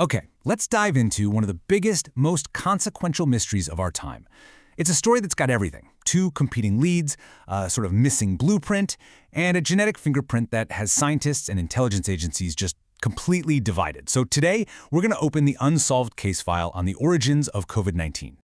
Okay, let's dive into one of the biggest, most consequential mysteries of our time. It's a story that's got everything. Two competing leads, a sort of missing blueprint, and a genetic fingerprint that has scientists and intelligence agencies just completely divided. So today, we're going to open the unsolved case file on the origins of COVID-19.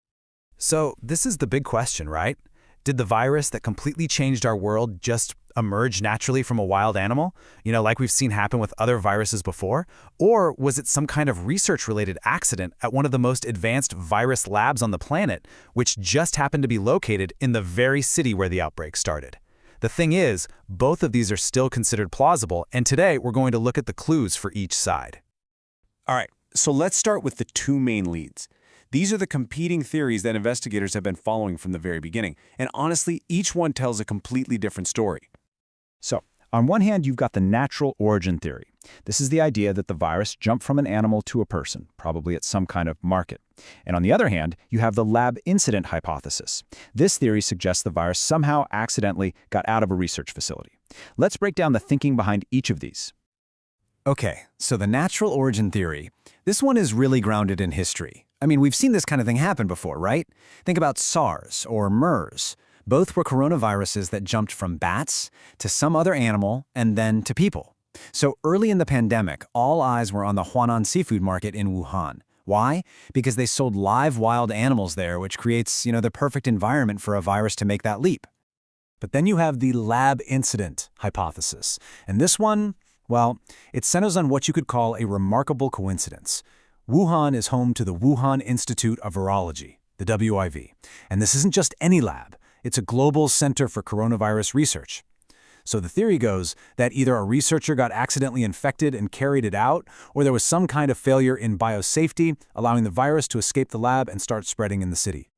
So this is the big question, right? Did the virus that completely changed our world just emerge naturally from a wild animal, like we've seen happen with other viruses before? Or was it some kind of research-related accident at one of the most advanced virus labs on the planet, which just happened to be located in the very city where the outbreak started? The thing is, both of these are still considered plausible, and today we're going to look at the clues for each side. All right, so let's start with the two main leads. These are the competing theories that investigators have been following from the very beginning, and honestly, each one tells a completely different story. So, on one hand, you've got the natural origin theory. This is the idea that the virus jumped from an animal to a person, probably at some kind of market. And on the other hand, you have the lab incident hypothesis. This theory suggests the virus somehow accidentally got out of a research facility. Let's break down the thinking behind each of these. Okay, so the natural origin theory, this one is really grounded in history. I mean, we've seen this kind of thing happen before, right? Think about SARS or MERS. Both were coronaviruses that jumped from bats to some other animal and then to people. So early in the pandemic, all eyes were on the Huanan seafood market in Wuhan. Why? Because they sold live wild animals there, which creates, the perfect environment for a virus to make that leap. But then you have the lab incident hypothesis. And this one, well, it centers on what you could call a remarkable coincidence. Wuhan is home to the Wuhan Institute of Virology, the WIV. And this isn't just any lab. It's a global center for coronavirus research. So the theory goes that either a researcher got accidentally infected and carried it out, or there was some kind of failure in biosafety, allowing the virus to escape the lab and start spreading in the city.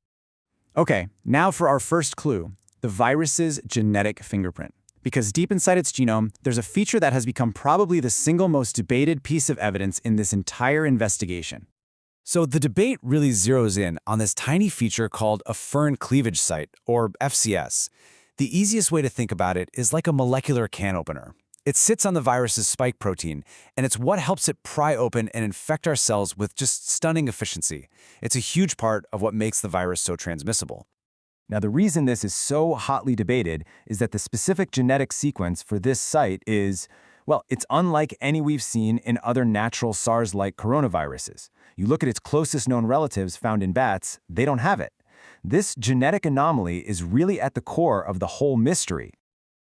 Okay, now for our first clue, the virus's genetic fingerprint. Because deep inside its genome, there's a feature that has become probably the single most debated piece of evidence in this entire investigation. So the debate really zeroes in on this tiny feature called a furin cleavage site, or FCS. The easiest way to think about it is like a molecular can opener. It sits on the virus's spike protein, and it's what helps it pry open and infect our cells with just stunning efficiency. It's a huge part of what makes the virus so transmissible. Now, the reason this is so hotly debated is that the specific genetic sequence for this site is, well, it's unlike any we've seen in other natural SARS-like coronaviruses. You look at its closest known relatives found in bats, they don't have it. This genetic anomaly is really at the core of the whole mystery.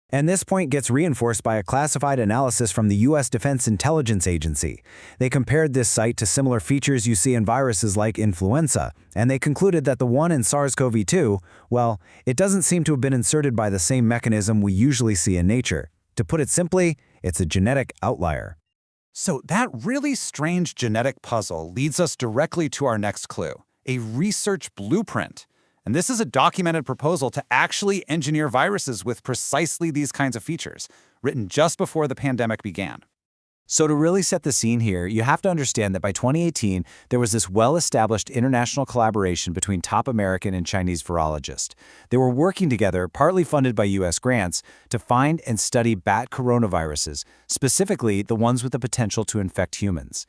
And this point gets reinforced by a classified analysis from the U.S. Defense Intelligence Agency. They compared this site to similar features you see in viruses like influenza, and they concluded that the one in SARS-CoV-2, well, it doesn't seem to have been inserted by the same mechanism we usually see in nature. To put it simply, it's a genetic outlier. So that really strange genetic puzzle leads us directly to our next clue, a research blueprint. And this is a documented proposal to actually engineer viruses with precisely these kinds of features, written just before the pandemic began. So to really set the scene here, you have to understand that by 2018, there was this well-established international collaboration between top American and Chinese virologists. They were working together, partly funded by U.S. grants, to find and study bat coronaviruses, specifically the ones with the potential to infect humans.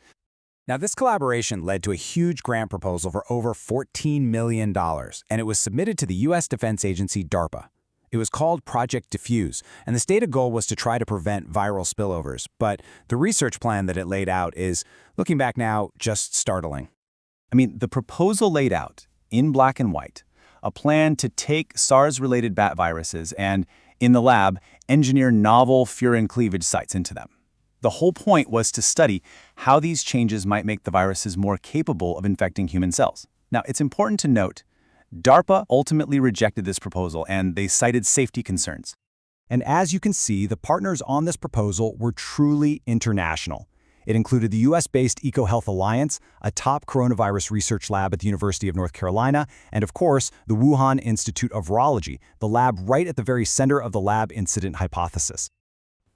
Now, this collaboration led to a huge grant proposal for over $14 million, and it was submitted to the U.S. Defense Agency, DARPA. It was called Project Diffuse, and the stated goal was to try to prevent viral spillovers. But the research plan that it laid out is, looking back now, just startling. I mean, the proposal laid out, in black and white, a plan to take SARS-related bat viruses and, in the lab, engineer novel furin cleavage sites into them. The whole point was to study how these changes might make the viruses more capable of infecting human cells. Now, it's important to note, DARPA ultimately rejected this proposal, and they cited safety concerns. And as you can see, the partners on this proposal were truly international. It included the US-based EcoHealth Alliance, a top coronavirus research lab at the University of North Carolina, and of course, the Wuhan Institute of Virology, the lab right at the very center of the lab incident hypothesis.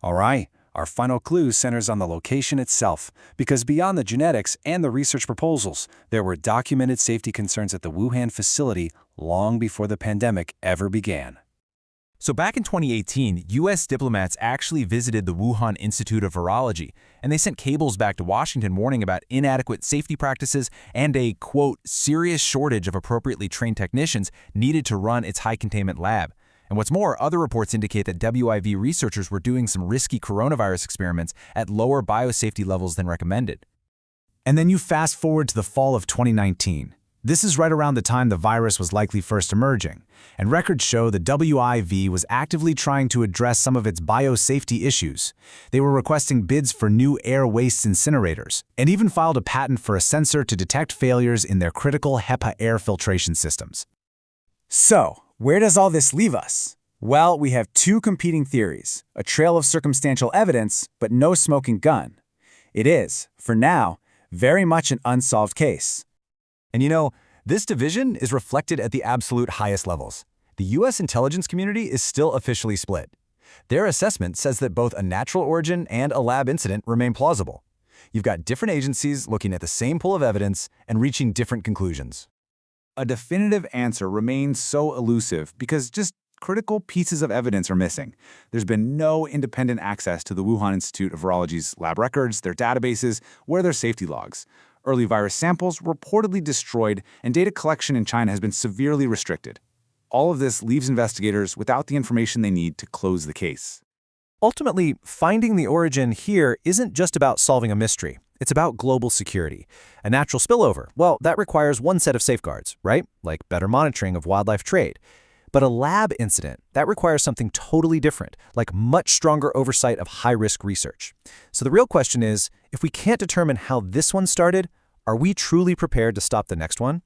All right, our final clue centers on the location itself, because beyond the genetics and the research proposals, there were documented safety concerns at the Wuhan facility long before the pandemic ever began. So back in 2018, U.S. diplomats actually visited the Wuhan Institute of Virology, and they sent cables back to Washington warning about inadequate safety practices and a, quote, serious shortage of appropriately trained technicians needed to run its high-containment lab. And what's more, other reports indicate that WIV researchers were doing some risky coronavirus experiments at lower biosafety levels than recommended. And then you fast forward to the fall of 2019. This is right around the time the virus was likely first emerging, and records show the WIV was actively trying to address some of its biosafety issues. They were requesting bids for new air waste incinerators, and even filed a patent for a sensor to detect failures in their critical HEPA air filtration systems. So, where does all this leave us? Well, we have two competing theories, a trail of circumstantial evidence, but no smoking gun. It is, for now, very much an unsolved case. And you know, this division is reflected at the absolute highest levels. The U.S. intelligence community is still officially split. Their assessment says that both a natural origin and a lab incident remain plausible. You've got different agencies looking at the same pool of evidence and reaching different conclusions. A definitive answer remains so elusive because just critical pieces of evidence are missing. There's been no independent access to the Wuhan Institute of Virology's lab records, their databases, or their safety logs. Early virus samples reportedly destroyed, and data collection in China has been severely restricted. All of this leaves investigators without the information they need to close the case. Ultimately, finding the origin here isn't just about solving a mystery. It's about global security. A natural spillover, well, that requires one set of safeguards, right? Like better monitoring of wildlife trade. But a lab incident, that requires something totally different, like much stronger oversight of high-risk research. So the real question is, if we can't determine how this one started, are we truly prepared to stop the next one?